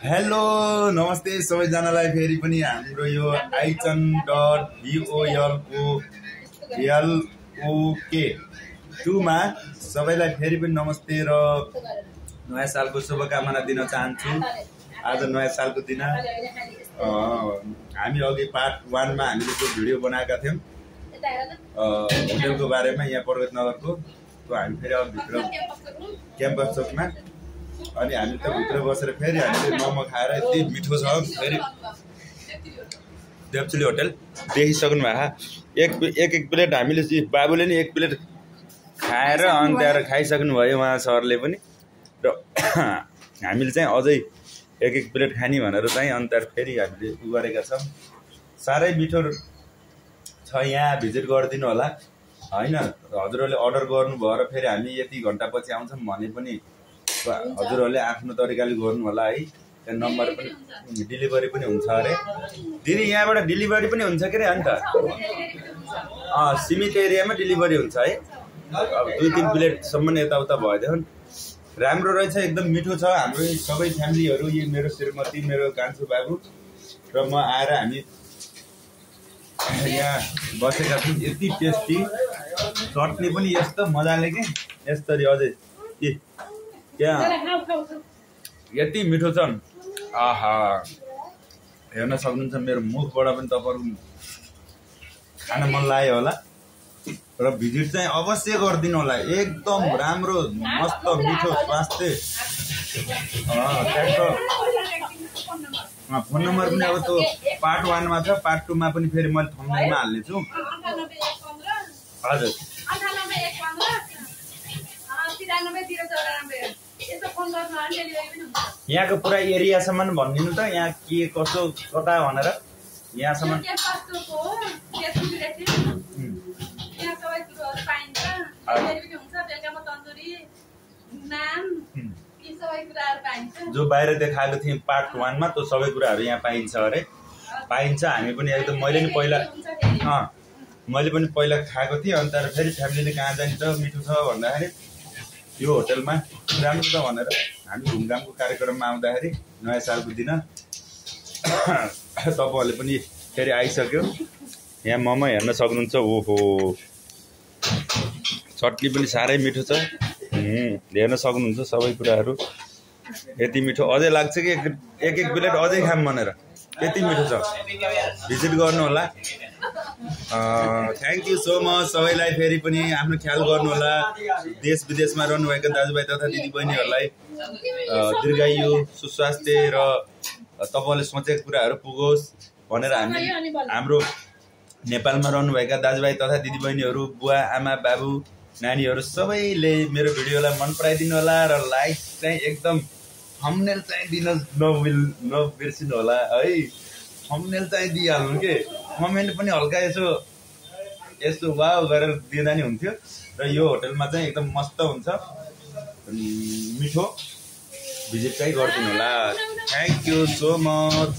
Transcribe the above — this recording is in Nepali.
हेलो नमस्ते सबैजनालाई फेरि पनि हाम्रो यो iChan.VOL.LOK2 मा सबैलाई फेरि पनि नमस्ते र नयाँ सालको शुभकामना दिन चाहन्छु। आज नयाँ सालको दिन हामी अघि पार्ट 1 मा हामीले जो भिडियो बनाएका थियौं होटलको बारेमा यहाँ पर्वत नगरको, त्यो हामी फेरि अब भित्र क्याम्पस चोकमा अनि हामी त भित्र बसेर फेरि हामीले मोमो खाएर यति मिठो छ। फेरि देवचुली होटल देखिसक्नु भएको एक प्लेट हामीले बाबुले नि एक प्लेट खाएर अनि त्यहाँ खाइसक्नु भयो उहाँ सरले पनि र हामीले चाहिँ अझै एक प्लेट खानी भनेर चाहिँ अनि त्यहाँ फेरि हामीले उ गरेका छौँ। साह्रै मिठो छ, यहाँ भिजिट गरिदिनु होला हैन। हजुरहरूले अर्डर गर्नुभयो र फेरि हामी यति घण्टा पछि आउँछौँ भने पनि हजुरहरूले आफ्नो तरिकाले गर्नु होला है। त्यहाँ नम्बर पनि डेलिभरी पनि हुन्छ अरे दिदी, यहाँबाट डेलिभरी पनि हुन्छ के रे अन्त सीमित एरियामा डेलिभरी हुन्छ है। अब 2-3 प्लेटसम्म यताउता भइदियो। राम्रो रहेछ, एकदम मिठो छ। हाम्रो सबै फ्यामिलीहरू, यो मेरो श्रीमती, मेरो कान्छो बाबु र म आएर हामी यहाँ बसेका छौँ। यति टेस्टी चटनी पनि यस्तो मजाले के यसरी अझै क्या यति मिठो छ। आहा हेर्न सक्नुहुन्छ, मेरो मुखबाट पनि तपाईँहरू खान मन लाग्यो होला र भिजिट चाहिँ अवश्य गरिदिनु होला। एकदम राम्रो मस्त मिठो स्वास्थ्य। फोन नम्बर पनि अब त्यो पार्ट 1 मा छ, पार्ट 2 मा पनि फेरि मैले थम्बनेलमा हाल्नेछु। हजुर यहाँको पुरा एरियासम्म भनिदिनु त, यहाँ के कसो कता भनेर यहाँसम्म। जो बाहिर देखाएको थिएँ पार्ट 1 मा त्यो सबै कुराहरू यहाँ पाइन्छ अरे, पाइन्छ। हामी पनि एकदम मैले पनि पहिला खाएको थिएँ अनि त्यहाँबाट फेरि फ्यामिलीले कहाँ जान्छ मिठो छ भन्दाखेरि यो होटलमा राम्रो छ भनेर हामी घुमघामको कार्यक्रममा आउँदाखेरि नयाँ सालको दिन तपाईँहरूले पनि फेरि आइसक्यो। यहाँ मोमो हेर्न सक्नुहुन्छ। ओहो चटनी पनि साह्रै मिठो छ, हेर्न सक्नुहुन्छ सबै कुराहरू। यति मिठो अझै लाग्छ कि एक प्लेट अझै खाम भनेर, यति मिठो छ। भिजिट गर्नु होला। थ्याङ्क यू सो मच सबैलाई। फेरि पनि आफ्नो ख्याल गर्नु होला। देश विदेशमा रहनुभएका दाजुभाइ तथा दिदीबहिनीहरूलाई दीर्घायु, सुस्वास्थ्य र तपाईँले सोचेको कुराहरू पुगोस् भनेर हामी हाम्रो नेपालमा रहनुभएका दाजुभाइ तथा दिदीबहिनीहरू, बुवा आमा बाबु नानीहरू सबैले मेरो भिडियोलाई मन पराइदिनु होला र लाइक चाहिँ एकदम थम्बनेल चाहिँ दिन नबिर्सिनु होला है। थम्बनेल चाहिँ दिइहाल्नु के, कमेन्ट पनि हल्का यसो वाउ गरेर दिँदा नि हुन्थ्यो। र यो होटलमा चाहिँ एकदम मस्त हुन्छ, मिठो। भिजिट चाहिँ गरिदिनु होला। Thank you so much.